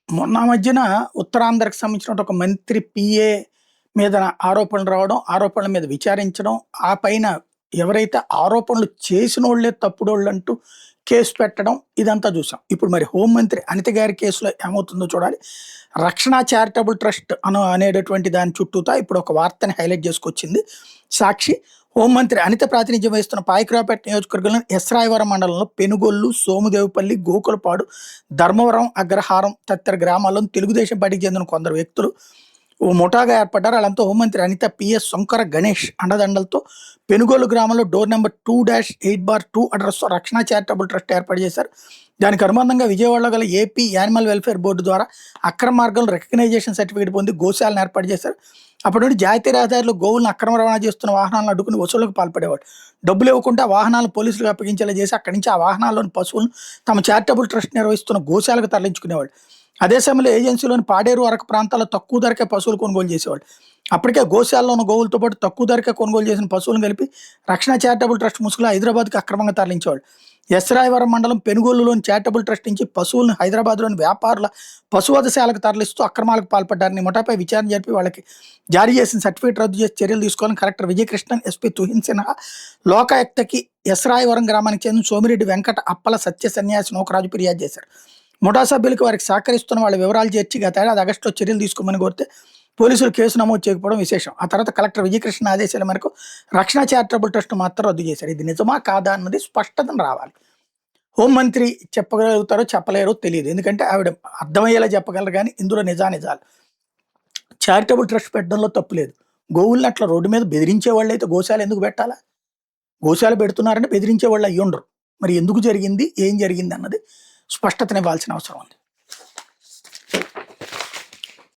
మొన్న మధ్యన ఉత్తరాంధ్రకి సంబంధించిన ఒక మంత్రి పిఏ మీద ఆరోపణలు రావడం, ఆరోపణల మీద విచారించడం, ఆ పైన ఎవరైతే ఆరోపణలు చేసినోళ్ళే తప్పుడోళ్ళంటూ కేసు పెట్టడం ఇదంతా చూసాం. ఇప్పుడు మరి హోంమంత్రి అనిత గారి కేసులో ఏమవుతుందో చూడాలి. రక్షణ చారిటబుల్ ట్రస్ట్ అనేటటువంటి దాని చుట్టూతా ఇప్పుడు ఒక వార్తని హైలైట్ చేసుకొచ్చింది సాక్షి. హోంమంత్రి అనిత ప్రాతినిధ్యం వహిస్తున్న పాయకరావుపేట నియోజకవర్గంలో ఎస్రాయవరం మండలంలో పెనుగొల్లు, సోముదేవుపల్లి, గోకులపాడు, ధర్మవరం, అగ్రహారం తదితర గ్రామాల్లో తెలుగుదేశం పార్టీకి చెందిన కొందరు వ్యక్తులు ఓ ముఠాగా ఏర్పడ్డారు. వాళ్ళంతా హోంమంత్రి అనిత, పిఎస్ శంకర గణేష్ అండదండలతో పెనుగోలు గ్రామంలో డోర్ నెంబర్ 2-8/2 అడ్రస్తో రక్షణ చారిటబుల్ ట్రస్ట్ ఏర్పాటు చేశారు. దానికి అనుబంధంగా విజయవాడలో గల ఏపీ యానిమల్ వెల్ఫేర్ బోర్డు ద్వారా అక్రమ మార్గంలో రికగ్నైజేషన్ సర్టిఫికేట్ పొంది గోశాలను ఏర్పాటు చేశారు. అప్పటి నుండి జాతీయ రహదారిలో గోవులను అక్రమ రవాణా చేస్తున్న వాహనాలను అడ్డుకుని వసూళ్లకు పాల్పడేవాడు. డబ్బులు ఇవ్వకుండా వాహనాలను పోలీసులకు అప్పగించేలా చేసి అక్కడి నుంచి ఆ వాహనాల్లోని పశువులను తమ చారిటబుల్ ట్రస్ట్ నిర్వహిస్తున్న గోశాలకు తరలించుకునేవాడు. అదే సమయంలో ఏజెన్సీలోని పాడేరు, అరకు ప్రాంతాల్లో తక్కువ ధరకే పశువులు కొనుగోలు చేసేవాడు. అప్పటికే గోశాలలో ఉన్న గోవులతో పాటు తక్కువ ధరకే కొనుగోలు చేసిన పశువులను కలిపి రక్షణ చారిటబుల్ ట్రస్ట్ ముసుగులో హైదరాబాద్కి అక్రమంగా తరలించేవాడు. ఎస్రాయవరం మండలం పెనుగోలులోని చారిటబుల్ ట్రస్ట్ నుంచి పశువులను హైదరాబాద్లోని వ్యాపారుల పశువధశాలకు తరలిస్తూ అక్రమాలకు పాల్పడ్డారని ముఠాపై విచారణ జరిపి వాళ్ళకి జారీ చేసిన సర్టిఫికేట్ రద్దు చేసి చర్యలు తీసుకోవాలని కలెక్టర్ విజయకృష్ణన్, ఎస్పీ తుహిన్ సిన్హా, లోకాయుక్తకి ఎస్రాయవరం గ్రామానికి చెందిన సోమిరెడ్డి వెంకట అప్పల సత్య సన్యాసి నోకరాజు ఫిర్యాదు చేశారు. ముఠా సభ్యులకు వారికి సహకరిస్తున్న వాళ్ళ వివరాలు చేర్చి గత ఏడాది ఆగస్టులో చర్యలు తీసుకోమని కోరితే పోలీసులు కేసు నమోదు చేయకపోవడం విశేషం. ఆ తర్వాత కలెక్టర్ విజయకృష్ణ ఆదేశాల మేరకు రక్షణ చారిటబుల్ ట్రస్ట్ మాత్రం రద్దు చేశారు. ఇది నిజమా కాదా అన్నది స్పష్టతను రావాలి. హోంమంత్రి చెప్పగలుగుతారో చెప్పలేరో తెలియదు, ఎందుకంటే ఆవిడ అర్థమయ్యేలా చెప్పగలరు, కానీ ఇందులో నిజాలు చారిటబుల్ ట్రస్ట్ పెట్టడంలో తప్పు లేదు. గోవుల్ని అట్లా రోడ్డు మీద బెదిరించే వాళ్ళు అయితే గోశాల ఎందుకు పెట్టాలా? గోశాల పెడుతున్నారంటే బెదిరించే వాళ్ళు అయ్యి ఉండరు. మరి ఎందుకు జరిగింది, ఏం జరిగింది అన్నది స్పష్టతనివ్వాల్సిన అవసరం ఉంది.